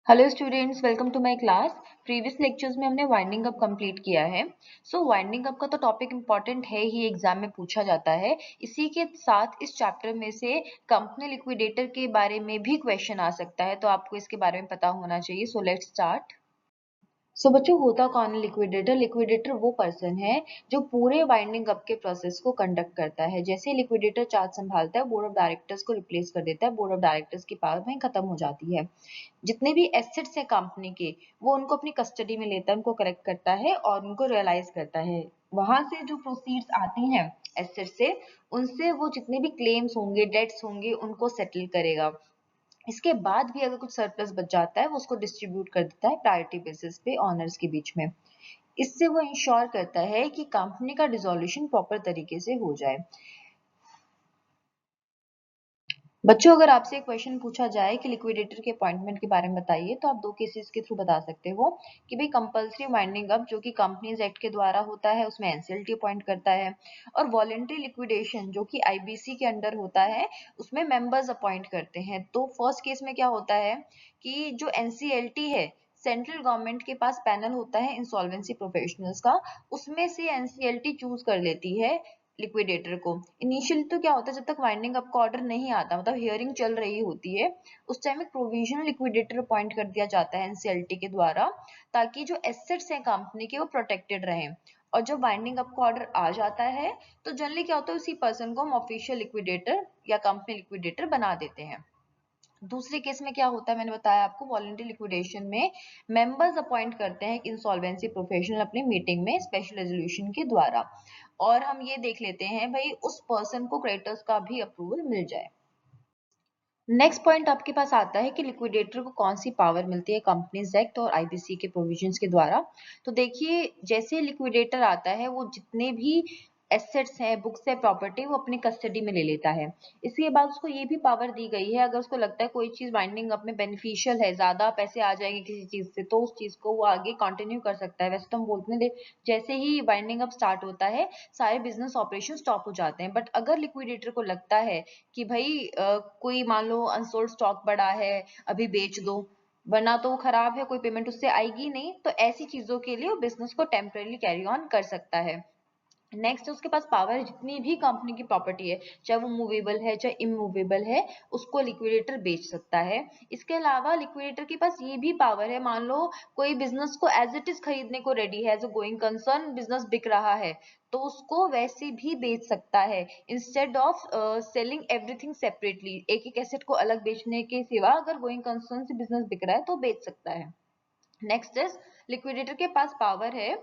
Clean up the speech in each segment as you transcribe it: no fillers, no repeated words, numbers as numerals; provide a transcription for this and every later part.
Hello students, welcome to my class. Previous lectures में हमने winding up complete किया है। वाइंडिंग अप का तो टॉपिक इम्पोर्टेंट है ही, एग्जाम में पूछा जाता है। इसी के साथ इस चैप्टर में से कंपनी लिक्विडेटर के बारे में भी क्वेश्चन आ सकता है, तो आपको इसके बारे में पता होना चाहिए। So let's start. बच्चों, होता कौन है लिक्विडेटर? लिक्विडेटर वो पर्सन है जो पूरे वाइंडिंग अप के प्रोसेस को कंडक्ट करता है। जैसे लिक्विडेटर चार्ज संभालता है, बोर्ड ऑफ डायरेक्टर्स को रिप्लेस कर देता है, बोर्ड ऑफ डायरेक्टर्स की पावर वहीं खत्म हो जाती है। जितने भी एसेट्स हैं कंपनी के, वो उनको अपनी कस्टडी में लेता है, उनको कलेक्ट करता है और उनको रियलाइज करता है। वहां से जो प्रोसीड्स आती हैं एसेट से, उनसे वो जितने भी क्लेम्स होंगे, डेट्स होंगे, उनको सेटल करेगा। इसके बाद भी अगर कुछ सरप्लस बच जाता है, वो उसको डिस्ट्रीब्यूट कर देता है प्रायोरिटी बेसिस पे ऑनर्स के बीच में। इससे वो इंश्योर करता है कि कंपनी का डिसोल्यूशन प्रॉपर तरीके से हो जाए। बच्चों, अगर आपसे एक क्वेश्चन पूछा जाए कि लिक्विडेटर के अपॉइंटमेंट के बारे में बताइए, तो आप दो केसेस के थ्रू बता सकते हो कि भाई कंपल्सरी वाइंडिंग अप जो कि कंपनीज एक्ट के द्वारा होता है, उसमें एनसीएलटी अपॉइंट करता है, और वॉलेंट्री लिक्विडेशन जो कि आईबीसी के अंडर होता है, उसमें मेंबर्स अपॉइंट करते हैं। तो फर्स्ट केस में क्या होता है कि जो एनसीएलटी है, सेंट्रल गवर्नमेंट के पास पैनल होता है इंसॉल्वेंसी प्रोफेशनल्स का, उसमें से एनसीएलटी चूज कर लेती है लिक्विडेटर को। इनिशियली तो क्या होता है, जब तक वाइंडिंग अप का ऑर्डर नहीं आता, मतलब हियरिंग चल रही होती है, उस टाइम एक प्रोविजनल लिक्विडेटर अपॉइंट कर दिया जाता है एनसीएलटी के द्वारा, ताकि जो एसेट्स हैं कंपनी के, वो प्रोटेक्टेड रहें। और जब वाइंडिंग अप का ऑर्डर आ जाता है, तो जनरली क्या होता है, उसी पर्सन को हम ऑफिशियल लिक्विडेटर या कंपनी लिक्विडेटर बना देते हैं। दूसरे केस में क्या होता है, मैंने बताया आपको, वॉलंटरी लिक्विडेशन में मेंबर्स अपॉइंट करते हैं इंसॉल्वेंसी प्रोफेशनल अपनी मीटिंग में स्पेशल रेजोल्यूशन के द्वारा, और हम ये देख लेते हैं भाई उस पर्सन को क्रेडिटर्स का भी अप्रूवल मिल जाए। नेक्स्ट पॉइंट आपके पास आता है कि लिक्विडेटर को कौन सी पावर मिलती है कंपनीज एक्ट और आईबीसी के प्रोविजंस के द्वारा। तो देखिए, जैसे लिक्विडेटर आता है, वो जितने भी एसेट्स हैं, बुक्स है, प्रॉपर्टी, वो अपनी कस्टडी में ले लेता है। इसके बाद उसको ये भी पावर दी गई है, अगर उसको लगता है कोई चीज वाइंडिंग अप में बेनिफिशियल है, ज्यादा पैसे आ जाएंगे किसी चीज से, तो उस चीज को वो आगे कंटिन्यू कर सकता है। वैसे तो हम बोलते हैं जैसे ही वाइंडिंग अप स्टार्ट होता है, सारे बिजनेस ऑपरेशन स्टॉप हो जाते हैं, बट अगर लिक्विडेटर को लगता है कि भाई कोई मान लो अनसोल्ड स्टॉक पड़ा है, अभी बेच दो, वरना तो वो खराब है, कोई पेमेंट उससे आएगी नहीं, तो ऐसी चीजों के लिए वो बिजनेस को टेम्परेली कैरी ऑन कर सकता है। नेक्स्ट, उसके पास पावर है, जितनी भी कंपनी की प्रॉपर्टी है, चाहे वो मूवेबल है चाहे इमूवेबल है, उसको लिक्विडेटर बेच सकता है। इसके अलावा लिक्विडेटर के पास ये भी पावर है, मान लो कोई बिजनेस को एज इट इज खरीदने को रेडी है, as a going concern business बिक रहा है, तो उसको वैसे भी बेच सकता है। Instead of selling everything separately, एक एक एसेट को अलग बेचने के सिवा अगर गोइंग कंसर्न से बिजनेस बिक रहा है तो बेच सकता है। नेक्स्ट इज, लिक्विडेटर के पास पावर है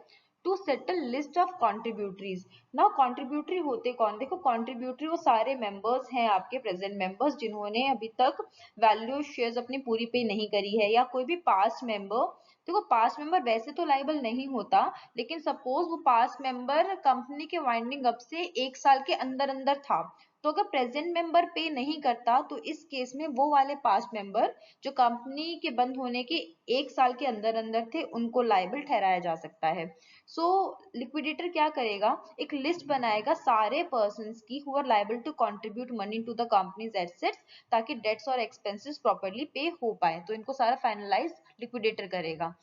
to settle list of contributories. ना कॉन्ट्रीब्यूटरी होते कौन? देखो, कॉन्ट्रीब्यूटरी वो सारे मेंबर्स हैं आपके, प्रेजेंट मेंबर्स, जिन्होंने अभी तक वैल्यू शेयर्स अपनी पूरी पे नहीं करी है, या कोई भी पास्ट मेंबर। देखो, पास्ट मेंबर वैसे तो लाइबल नहीं होता, लेकिन सपोज वो पास्ट मेंबर कंपनी के वाइंडिंग अप से 1 साल के अंदर अंदर था, तो अगर प्रेजेंट मेंबर पे नहीं करता, तो इस केस में वो वाले पास्ट मेंबर जो कंपनी के बंद होने के 1 साल के अंदर अंदर थे, उनको लाइबल ठहराया जा सकता है। सो लिक्विडेटर क्या करेगा, एक लिस्ट बनाएगा सारे पर्सन्स की who are liable to contribute money to the companies assets, ताकि डेट्स और एक्सपेंसेस प्रॉपर्ली पे हो पाए। तो इनको सारा फाइनलाइज लिक्विडेटर करेगा।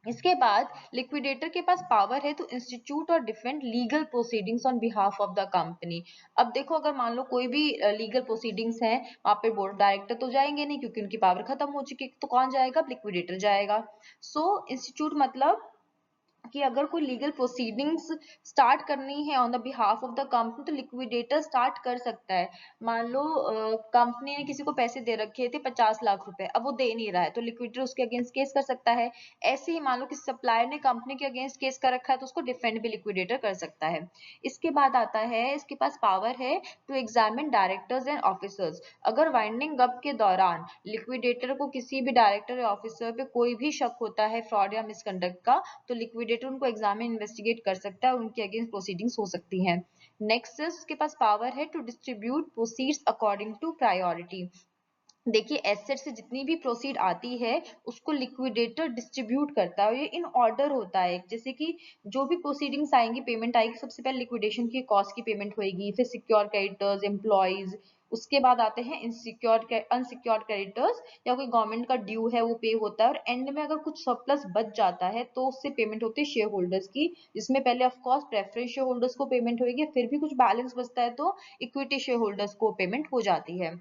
इसके बाद लिक्विडेटर के पास पावर है टू इंस्टीट्यूट और defend legal proceedings on behalf of the company. अब देखो, अगर मान लो कोई भी लीगल प्रोसीडिंग्स है, वहां पे बोर्ड डायरेक्टर तो जाएंगे नहीं, क्योंकि उनकी पावर खत्म हो चुकी है, तो कौन जाएगा? लिक्विडेटर जाएगा। सो इंस्टीट्यूट मतलब कि अगर कोई लीगल प्रोसीडिंग्स स्टार्ट करनी है on the behalf of the company, तो लिक्विडेटर स्टार्ट कर सकता है। मान लो कंपनी ने किसी को पैसे दे रखे थे 50 लाख रुपए, अब वो दे नहीं रहा है, तो लिक्विडेटर उसके अगेंस्ट केस कर सकता है। ऐसे ही मान लो किसी सप्लायर ने कंपनी के अगेंस्ट केस कर रखा है, तो उसको डिफेंड भी लिक्विडेटर कर सकता है। इसके बाद आता है, इसके पास पावर है to examine directors and officers. अगर वाइंडिंग अप के दौरान लिक्विडेटर को किसी भी डायरेक्टर या ऑफिसर पे कोई भी शक होता है फ्रॉड या मिसकंडक्ट का, तो लिक्विडेटर उनको एग्जामिन इन्वेस्टिगेट कर सकता है, उनके अगेंस्ट प्रोसीडिंग्स हो सकती हैं। नेक्स्ट, उसके पास पावर है to distribute proceeds according to priority. देखिए, एसेट से जितनी भी प्रोसीड आती है, उसको लिक्विडेटर डिस्ट्रीब्यूट करता है, और ये इन ऑर्डर होता है। जैसे कि जो भी प्रोसीडिंग्स आएंगी, पेमेंट आएगी, सबसे पहले लिक्विडेशन की कॉस्ट की पेमेंट होगी, फिर सिक्योर क्रेडिटर्स, एम्प्लॉइज, उसके बाद आते हैं अनसिक्योर्ड क्रेडिटर्स, या कोई गवर्नमेंट का ड्यू है वो पे होता है, और एंड में अगर कुछ सरप्लस बच जाता है तो उससे पेमेंट होती है शेयर होल्डर्स की, जिसमें पहले of course preference share holders को पेमेंट होगी, फिर भी कुछ बैलेंस बचता है तो इक्विटी शेयर होल्डर्स को पेमेंट हो जाती है।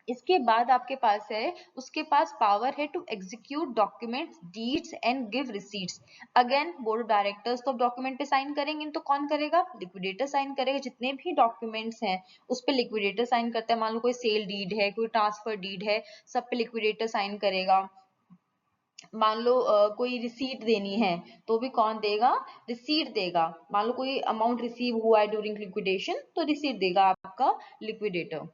इसके बाद आपके पास है, उसके पास पावर है to execute documents, deeds and give receipts. Again board of directors तो डॉक्यूमेंट पे साइन करेंगे तो कौन करेगा? लिक्विडेटर साइन करेगा। जितने भी डॉक्यूमेंट्स हैं उस पे लिक्विडेटर साइन करता है। मान लो कोई सेल डीड है, कोई ट्रांसफर डीड है, सब पे लिक्विडेटर साइन करेगा। मान लो कोई रिसीट देनी है तो भी कौन देगा? रिसीट देगा। मान लो कोई अमाउंट रिसीव हुआ है ड्यूरिंग लिक्विडेशन तो रिसीट देगा आपका लिक्विडेटर।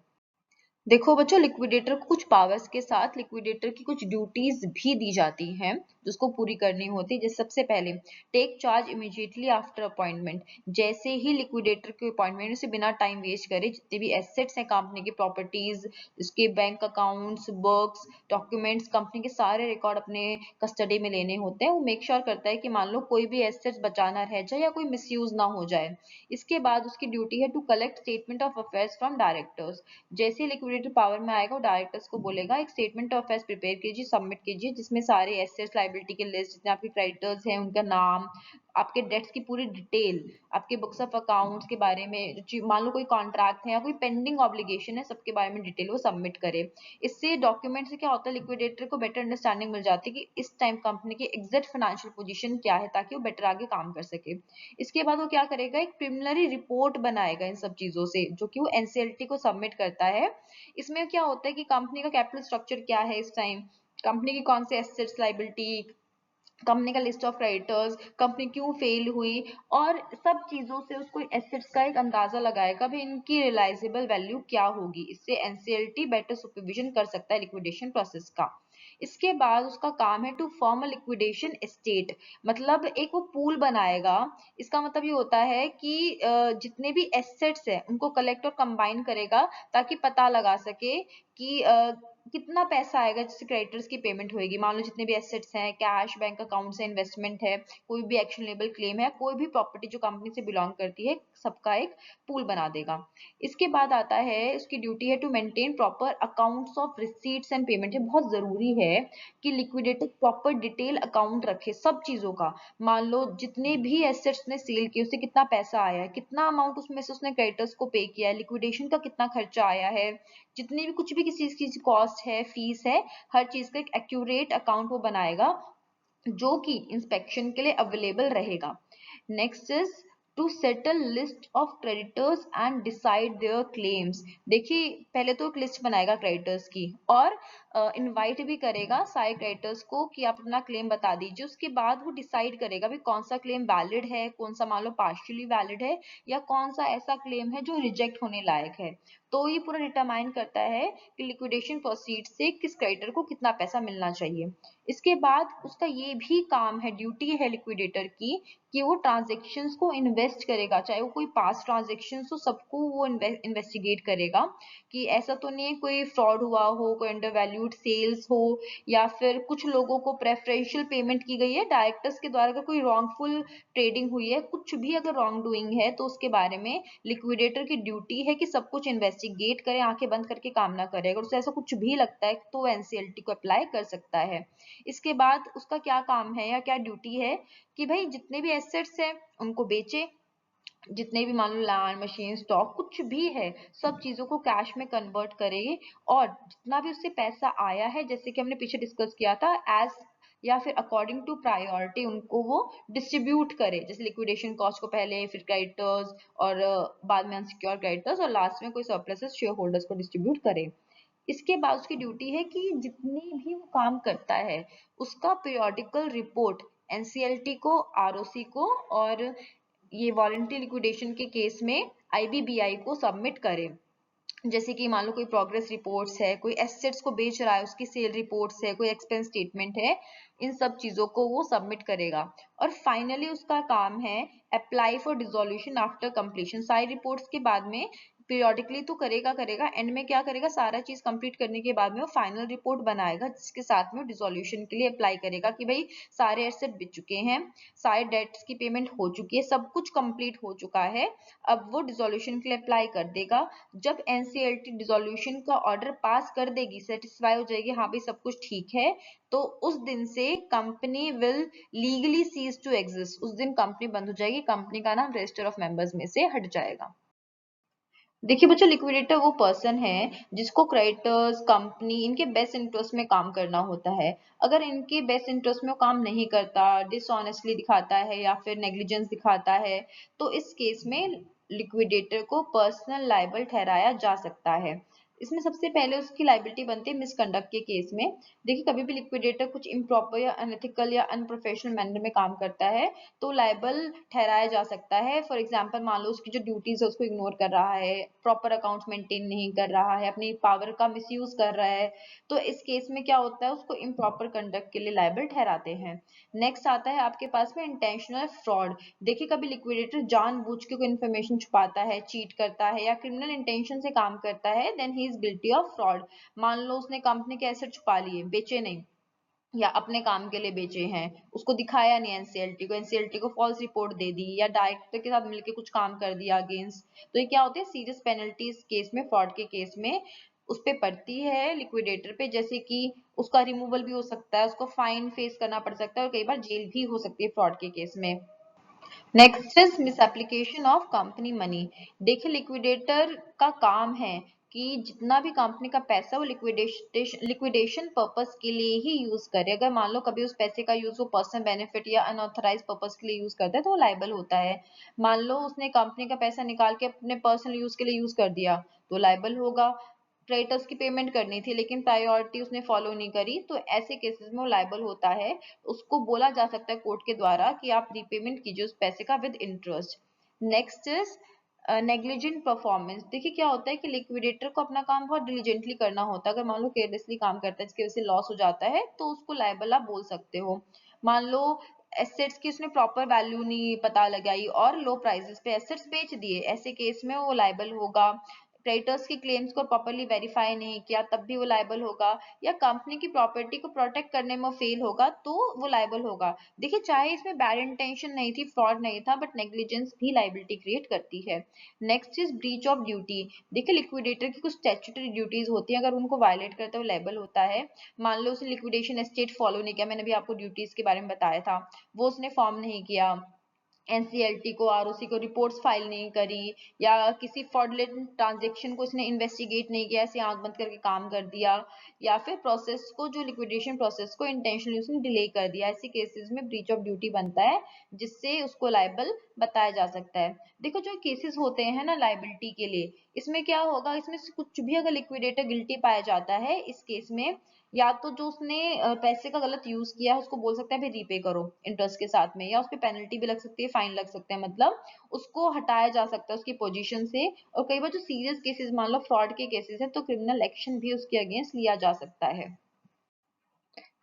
देखो बच्चों, लिक्विडेटर को कुछ पावर्स के साथ लिक्विडेटर की कुछ ड्यूटीज भी दी जाती हैं जिसको पूरी करनी होती है। जैसे सबसे पहले take charge immediately after appointment. जैसे ही लिक्विडेटर के अपॉइंटमेंट से बिना टाइम वेस्ट करे जितने भी एसेट्स हैं कंपनी की, प्रॉपर्टीज, इसके bank accounts, books, documents, company के सारे रिकॉर्ड अपने कस्टडी में लेने होते हैं। वो मेक श्योर करता है कि मान लो कोई भी एसेट्स बचाना रह जाए या कोई मिसयूज ना हो जाए। इसके बाद उसकी ड्यूटी है to collect statement of affairs from directors. जैसे लिक्विडेटर पावर में आएगा वो डायरेक्टर्स को बोलेगा एक स्टेटमेंट ऑफ अफेयर्स प्रिपेयर कीजिए, सबमिट कीजिए, जिसमें सारे एसेट्स लायबिलिटी के लिस्ट, जितने आपके क्रेडिटर्स हैं उनका नाम, आपके डेट्स की पूरी डिटेल, आपके बुक्स ऑफ अकाउंट्स के बारे में, मान लो कोई कॉन्ट्रैक्ट है या कोई पेंडिंग ऑब्लिगेशन है, सबके बारे में डिटेल वो सबमिट करे। इससे डॉक्यूमेंट से क्या होता है, लिक्विडेटर को बेटर अंडरस्टैंडिंग मिल जाती है कि इस टाइम कंपनी की एग्जैक्ट फाइनेंशियल पोजीशन क्या है, ताकि वो बेटर आगे काम कर सके। इसके बाद वो क्या करेगा, एक प्रिलिमिनरी रिपोर्ट बनाएगा इन सब चीजों से, जो कि वो एनसीएलटी को सबमिट करता है। इसमें क्या होता है कि कंपनी का कैपिटल स्ट्रक्चर क्या है इस टाइम, कंपनी की कौन से एसेट्स, लायबिलिटी, कंपनी का लिस्ट ऑफ क्रेडिटर्स, कंपनी क्यों फेल हुई, और सब चीजों से उसको एसेट्स का एक अंदाजा लगाएगा भी इनकी रियलाइजेबल वैल्यू क्या होगी। इससे एनसीएलटी बेटर सुपरविजन कर सकता है लिक्विडेशन प्रोसेस का। इसके बाद उसका काम है to form a liquidation estate, मतलब एक वो पूल बनाएगा। इसका मतलब ये होता है कि जितने भी एसेट्स हैं उनको कलेक्ट और कंबाइन करेगा ताकि पता लगा सके कि कितना पैसा आएगा जिससे क्रेडिटर्स की पेमेंट होगी। मान लो जितने भी एसेट्स हैं, कैश, बैंक अकाउंट्स है, इन्वेस्टमेंट है, कोई भी एक्शनेबल क्लेम है, कोई भी प्रॉपर्टी जो कंपनी से बिलोंग करती है, सबका एक पूल बना देगा। इसके बाद आता है उसकी ड्यूटी है to maintain proper accounts of receipts and payment. ये बहुत जरूरी है कि लिक्विडेटर प्रॉपर डिटेल अकाउंट रखे सब चीजों का। मान लो जितने भी एसेट्स ने सेल किए उससे कितना पैसा आया है, कितना अमाउंट उसमें से उसने क्रेडिटर्स को पे किया है, लिक्विडेशन का कितना खर्चा आया है, जितनी भी कुछ भी किसी चीज की कॉस्ट है, फीस है, हर चीज का एक एक्यूरेट अकाउंट वो बनाएगा जो कि इंस्पेक्शन के लिए अवेलेबल रहेगा। Next is to settle list of creditors and decide their claims. देखिए पहले तो एक लिस्ट बनाएगा क्रेडिटर्स की और इनवाइट भी करेगा सारे क्रेडिटर्स को कि आप अपना क्लेम बता दीजिए। उसके बाद वो डिसाइड करेगा भी कौन सा क्लेम वैलिड है, कौन सा मान लो पार्शियली वैलिड है, या कौन सा ऐसा क्लेम है जो रिजेक्ट होने लायक है। तो ये पूरा डिटरमाइन करता है कि लिक्विडेशन प्रोसीड से किस क्रेडिटर को कितना पैसा मिलना चाहिए। इसके बाद उसका ये भी काम है, ड्यूटी है लिक्विडेटर की कि वो ट्रांजेक्शन्स को इन्वेस्ट करेगा, चाहे वो कोई पास्ट ट्रांजेक्शन्स हो सबको वो इन्वेस्टिगेट करेगा कि ऐसा तो नहीं है कोई फ्रॉड हुआ हो, कोई अंडर वैल्यूड सेल्स हो, या फिर कुछ लोगों को प्रेफरेंशियल पेमेंट की गई है डायरेक्टर्स के द्वारा, अगर कोई रॉन्गफुल ट्रेडिंग हुई है, कुछ भी अगर रॉन्ग डूइंग है तो उसके बारे में लिक्विडेटर की ड्यूटी है कि सब कुछ इन्वेस्टिगेट करे, आंखें बंद करके काम ना करे। अगर उसे ऐसा कुछ भी लगता है तो एनसीएलटी को अप्लाई कर सकता है। इसके बाद उसका क्या काम है या क्या ड्यूटी है कि भाई जितने भी एसेट्स हैं उनको बेचे, जितने भी मान लो लैंड, मशीन, स्टॉक कुछ भी है, सब चीजों को कैश में कन्वर्ट करे, और जितना भी उससे पैसा आया है, जैसे कि हमने पीछे डिस्कस किया था, एज या फिर अकॉर्डिंग टू प्रायोरिटी उनको वो डिस्ट्रीब्यूट करे। जैसे लिक्विडेशन कॉस्ट को पहले, फिर क्रेडिटर्स, और बाद में अनसिक्योर क्रेडिटर्स, और लास्ट में कोई सरप्लसेस शेयर होल्डर्स को डिस्ट्रीब्यूट करे। इसके बाद उसकी ड्यूटी है कि जितनी भी वो काम करता है उसका पीरियोडिकल रिपोर्ट एनसीएलटी को, आरओसी को, और ये वॉलंटरी लिक्विडेशन के केस में आईबीबीआई को सबमिट करे। जैसे कि मान लो कोई प्रोग्रेस रिपोर्ट्स है, कोई एसेट्स को बेच रहा है उसकी सेल रिपोर्ट्स है, कोई एक्सपेंस स्टेटमेंट है, इन सब चीजों को वो सबमिट करेगा। और फाइनली उसका काम है apply for dissolution after completion. सारी रिपोर्ट्स के बाद में पीरियोडिकली तो करेगा, एंड में क्या करेगा, सारा चीज कंप्लीट करने के बाद में वो फाइनल रिपोर्ट बनाएगा, जिसके साथ में वो डिसोल्यूशन के लिए अप्लाई करेगा कि भाई सारे एसेट बिक चुके हैं, सारे डेट्स की पेमेंट हो चुकी है, सब कुछ कंप्लीट हो चुका है, अब वो डिसोल्यूशन के लिए अप्लाई कर देगा। जब एनसीएलटी डिसोल्यूशन का ऑर्डर पास कर देगी, सेटिस्फाई हो जाएगी, हाँ भाई सब कुछ ठीक है, तो उस दिन से company will legally cease to exist, उस दिन कंपनी बंद हो जाएगी, कंपनी का नाम रजिस्टर ऑफ मेंबर्स में से हट जाएगा। देखिए बच्चों, लिक्विडेटर वो पर्सन है जिसको क्रेडिटर्स, कंपनी, इनके बेस्ट इंटरेस्ट में काम करना होता है। अगर इनके बेस्ट इंटरेस्ट में वो काम नहीं करता, डिसऑनेस्टली दिखाता है या फिर नेग्लिजेंस दिखाता है, तो इस केस में लिक्विडेटर को पर्सनल लायबल ठहराया जा सकता है। इसमें सबसे पहले उसकी लाइबिलिटी बनती है मिसकंडक्ट के केस में। देखिए कभी भी लिक्विडेटर कुछ इम्प्रॉपर या अनएथिकल या अनप्रोफेशनल मैनर में काम करता है तो लायबल ठहराया जा सकता है। फॉर एग्जाम्पल मान लो उसकी जो ड्यूटीज है उसको इग्नोर कर रहा है, प्रॉपर अकाउंट्स मेंटेन नहीं कर रहा है, अपनी पावर का मिसयूज कर रहा है, तो इस केस में क्या होता है, उसको इम्प्रॉपर कंडक्ट के लिए लायबल ठहराते हैं। नेक्स्ट आता है आपके पास में इंटेंशनल फ्रॉड। देखिए कभी लिक्विडेटर जानबूझ के कोई इन्फॉर्मेशन छुपाता है, चीट करता है या क्रिमिनल इंटेंशन से काम करता है, then he is guilty of fraud. मान लो उसने कंपनी के एसेट छुपा लिए, बेचे नहीं, या अपने काम के लिए बेचे हैं, उसको दिखाया नहीं एनसीएलटी को, एनसीएलटी को फॉल्स रिपोर्ट दे दी या डायरेक्टर के साथ मिलकर कुछ काम कर दिया अगेंस्ट, तो ये क्या होते हैं, सीरियस पेनल्टी इस केस में, फ्रॉड के केस में उस पे पड़ती है लिक्विडेटर पे, जैसे कि उसका रिमूवल भी हो सकता है, उसको फाइन फेस करना पड़ सकता है और कई बार जेल भी हो सकती है फ्रॉड के केस में। Next is misapplication of company money. देखिए लिक्विडेटर का काम है कि जितना भी कंपनी का पैसा वो लिक्विडेशन पर्पस के लिए ही यूज करे। अगर मान लो कभी उस पैसे का यूज वो पर्सनल बेनिफिट या अनऑथराइज पर्पस के लिए यूज करता है तो वो लायबल होता है। मान लो उसने कंपनी का पैसा निकाल के अपने पर्सनल यूज के लिए यूज कर दिया तो लायबल होगा। क्रेडिटर्स की पेमेंट करनी थी लेकिन प्रायोरिटी उसने फॉलो नहीं करी, तो ऐसे केसेस में वो लायबल होता है। उसको बोला जा सकता है कोर्ट के द्वारा कि आप रीपेमेंट कीजिए उस पैसे का with interest. Next is negligent performance. देखिए क्या होता है कि लिक्विडेटर को अपना काम बहुत डिलीजेंटली करना होता है। अगर मान लो केयरलेसली काम करता है जिसकी वजह से लॉस हो जाता है तो उसको लायबल आप बोल सकते हो। मान लो एसेट्स की उसने प्रॉपर वैल्यू नहीं पता लगाई और लो प्राइसेस पे एसेट्स बेच दिए, ऐसे केस में वो लायबल होगा। क्रेडिटर्स की क्लेम्स को प्रॉपर्ली वेरीफाई नहीं किया तब भी वो लायबल होगा, या कंपनी की प्रॉपर्टी को प्रोटेक्ट करने में फेल होगा तो वो लायबल होगा। देखिए चाहे इसमें बैड इंटेंशन नहीं थी, फ्रॉड नहीं था, बट नेग्लिजेंस भी लायबिलिटी क्रिएट करती है। Next is breach of duty. देखिए लिक्विडेटर की कुछ स्टैट्यूटरी ड्यूटीज होती हैं, अगर उनको वायलेट करते हुए लायबल होता है। मान लो उसने लिक्विडेशन एस्टेट फॉलो नहीं किया, मैंने भी आपको ड्यूटीज के बारे में बताया था, वो उसने फॉर्म नहीं किया, एनसीएलटी को, आरओसी को रिपोर्ट्स फाइल नहीं करी, या किसी फ्रॉडलेंट ट्रांजेक्शन को उसने इन्वेस्टिगेट नहीं किया, ऐसे आंख बंद करके काम कर दिया, या फिर प्रोसेस को, जो लिक्विडेशन प्रोसेस को इंटेंशनली उसने डिले कर दिया, ऐसे केसेस में ब्रीच ऑफ ड्यूटी बनता है जिससे उसको लायबल बताया जा सकता है। देखो जो केसेस होते हैं ना लायबिलिटी के लिए, इसमें क्या होगा, इसमें से कुछ भी अगर लिक्विडेटर गिल्टी पाया जाता है इस केस में, या तो जो उसने पैसे का गलत यूज किया है उसको बोल सकते हैं भाई रीपे करो इंटरेस्ट के साथ में, या उस पर पेनल्टी भी लग सकती है, फाइन लग सकते हैं, मतलब उसको हटाया जा सकता है उसकी पोजीशन से। और कई बार जो सीरियस केसेस, मान लो फ्रॉड के केसेस है, तो क्रिमिनल एक्शन भी उसके अगेंस्ट लिया जा सकता है।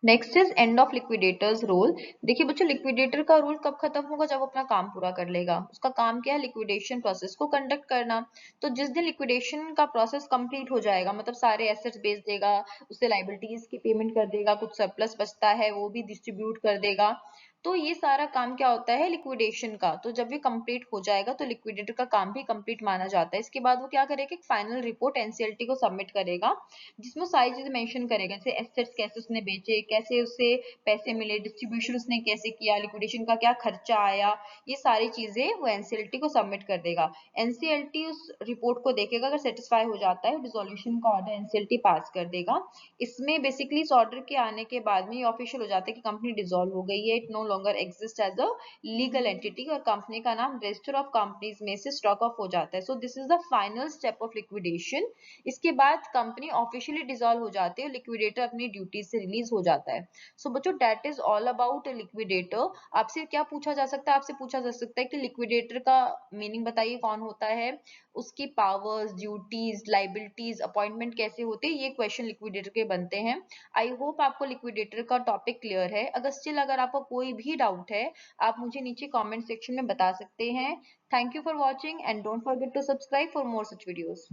Next is end of liquidators role. देखिए बच्चों लिक्विडेटर का रोल कब खत्म होगा, जब वो अपना काम पूरा कर लेगा। उसका काम क्या है, लिक्विडेशन प्रोसेस को कंडक्ट करना। तो जिस दिन लिक्विडेशन का प्रोसेस कंप्लीट हो जाएगा, मतलब सारे एसेट्स बेच देगा, उससे लाइबिलिटीज की पेमेंट कर देगा, कुछ सरप्लस बचता है वो भी डिस्ट्रीब्यूट कर देगा, तो ये सारा काम क्या होता है, लिक्विडेशन का। तो जब ये कंप्लीट हो जाएगा तो लिक्विडेटर का काम भी कंप्लीट माना जाता है। इसके बाद वो क्या करेगा, एक फाइनल रिपोर्ट एनसीएलटी को सबमिट करेगा जिसमें सारी चीजें मेंशन करेगा, जैसे एसेट्स कैसे उसने बेचे, कैसे उसे पैसे मिले, डिस्ट्रीब्यूशन उसने कैसे किया, लिक्विडेशन का क्या खर्चा आया, ये सारी चीजें वो एनसीएलटी को सबमिट कर देगा। एनसीएलटी उस रिपोर्ट को देखेगा, अगर सेटिस्फाई हो जाता है डिसोल्यूशन का ऑर्डर एनसीएलटी पास कर देगा। इसमें बेसिकली इस ऑर्डर के आने के बाद में ये ऑफिशियल हो जाता है कि कंपनी डिसॉल्व हो गई है, it no longer exist as a legal entity, और कंपनी का नाम रजिस्टर ऑफ कंपनीज में से स्टॉक ऑफ हो जाता है। So this is the final step of liquidation. इसके बाद कंपनी ऑफिशियली डिसॉल्व हो जाती है, लिक्विडेटर अपनी ड्यूटी से रिलीज हो जाता है। सो बच्चों that is all about liquidator. आपसे क्या पूछा जा सकता है, आपसे पूछा जा सकता है कि लिक्विडेटर का मीनिंग बताइए कौन होता है, उसकी पावर्स, ड्यूटीज, लाइबिलिटीज, अपॉइंटमेंट कैसे होते हैं, ये क्वेश्चन लिक्विडेटर के बनते हैं। आई होप आपको लिक्विडेटर का टॉपिक क्लियर है। अगर स्टिल अगर आपको कोई भी डाउट है आप मुझे नीचे कमेंट सेक्शन में बता सकते हैं। Thank you for watching and don't forget to subscribe for more such videos.